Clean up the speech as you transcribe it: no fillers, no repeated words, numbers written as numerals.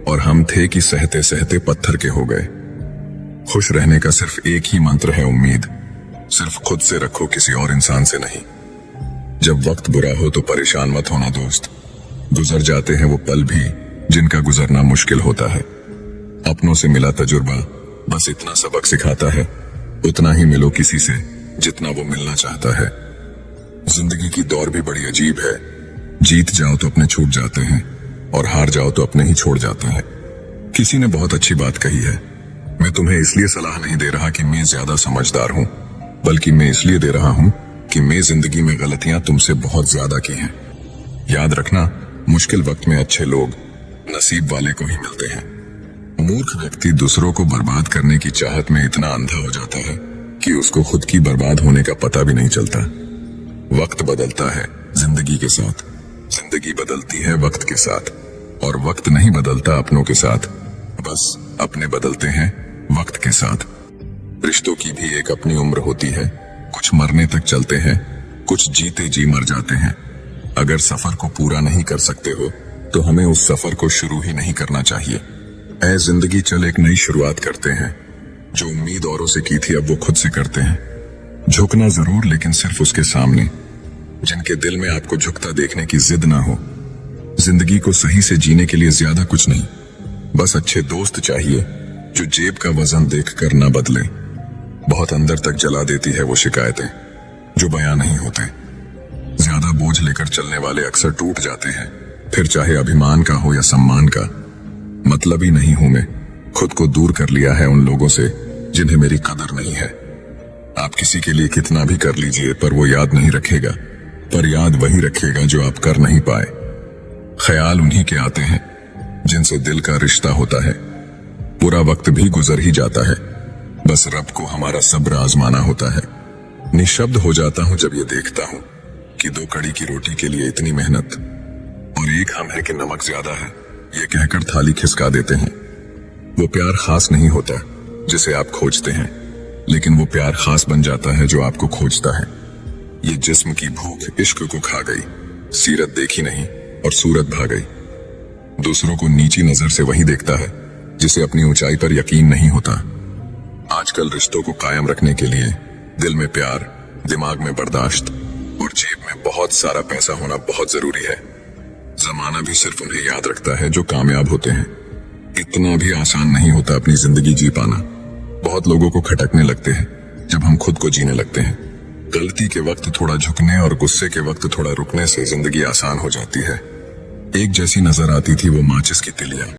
और हम थे कि सहते सहते पत्थर के हो गए। खुश रहने का सिर्फ एक ही मंत्र है, उम्मीद। सिर्फ खुद से रखो, किसी और इंसान से नहीं। जब वक्त बुरा हो तो परेशान मत होना दोस्त। गुजर जाते हैं वो पल भी जिनका गुजरना मुश्किल होता है। अपनों से मिला तजुर्बा बस इतना सबक सिखाता है, उतना ही मिलो किसी से जितना वो मिलना चाहता है। जिंदगी की दौर भी बड़ी अजीब है। जीत जाओ तो अपने छूट जाते हैं और हार जाओ तो अपने ही छोड़ जाता है। किसी ने बहुत अच्छी बात कही है, मैं तुम्हें इसलिए सलाह नहीं दे रहा कि मैं ज्यादा समझदार हूं, बल्कि मैं इसलिए दे रहा हूं कि मैं जिंदगी में गलतियां तुमसे बहुत ज्यादा की हैं। याद रखना, मुश्किल वक्त में अच्छे लोग नसीब वाले को ही मिलते हैं। मूर्ख व्यक्ति दूसरों को बर्बाद करने की चाहत में इतना अंधा हो जाता है कि उसको खुद की बर्बाद होने का पता भी नहीं चलता। वक्त बदलता है जिंदगी के साथ, जिंदगी बदलती है वक्त के साथ, और वक्त नहीं बदलता अपनों के साथ, बस अपने बदलते हैं वक्त के साथ। रिश्तों की भी एक अपनी उम्र होती है। कुछ मरने तक चलते हैं, कुछ जीते जी मर जाते हैं। अगर सफर को पूरा नहीं कर सकते हो तो हमें उस सफर को शुरू ही नहीं करना चाहिए। ऐ जिंदगी चल एक नई शुरुआत करते हैं। जो उम्मीद औरों से की थी अब वो खुद से करते हैं। झुकना जरूर, लेकिन सिर्फ उसके सामने जिनके दिल में आपको झुकता देखने की जिद ना हो। जिंदगी को सही से जीने के लिए ज्यादा कुछ नहीं, बस अच्छे दोस्त चाहिए जो जेब का वजन देखकर ना बदले। बहुत अंदर तक जला देती है वो शिकायतें जो बयां नहीं होते। ज्यादा बोझ लेकर चलने वाले अक्सर टूट जाते हैं, फिर चाहे अभिमान का हो या सम्मान का। मतलब ही नहीं हूं मैं, खुद को दूर कर लिया है उन लोगों से जिन्हें मेरी कदर नहीं है। आप किसी के लिए कितना भी कर लीजिए पर वो याद नहीं रखेगा, पर याद वही रखेगा जो आप कर नहीं पाए। ख्याल उन्हीं के आते हैं जिनसे दिल का रिश्ता होता है। पूरा वक्त भी गुजर ही जाता है, बस रब को हमारा सब्र आजमाना होता है। निशब्द हो जाता हूं जब ये देखता हूं कि 2 कड़ी की रोटी के लिए इतनी मेहनत, और एक हम है कि नमक ज्यादा है ये कहकर थाली खिसका देते हैं। वो प्यार खास नहीं होता जिसे आप खोजते हैं, लेकिन वो प्यार खास बन जाता है जो आपको खोजता है। ये जिस्म की भूख इश्क को खा गई, सीरत देखी नहीं और सूरत भाग गई। दूसरों को नीची नजर से वही देखता है जिसे अपनी ऊंचाई पर यकीन नहीं होता। आजकल रिश्तों को कायम रखने के लिए दिल में प्यार, दिमाग में बर्दाश्त और जेब में बहुत सारा पैसा होना बहुत जरूरी है। जमाना भी सिर्फ उन्हें याद रखता है जो कामयाब होते हैं। इतना भी आसान नहीं होता अपनी जिंदगी जी पाना। बहुत लोगों को खटकने लगते हैं जब हम खुद को जीने लगते हैं। गलती के वक्त थोड़ा झुकने और गुस्से के वक्त थोड़ा रुकने से जिंदगी आसान हो जाती है। एक जैसी नजर आती थी वो माचिस की तिलियां।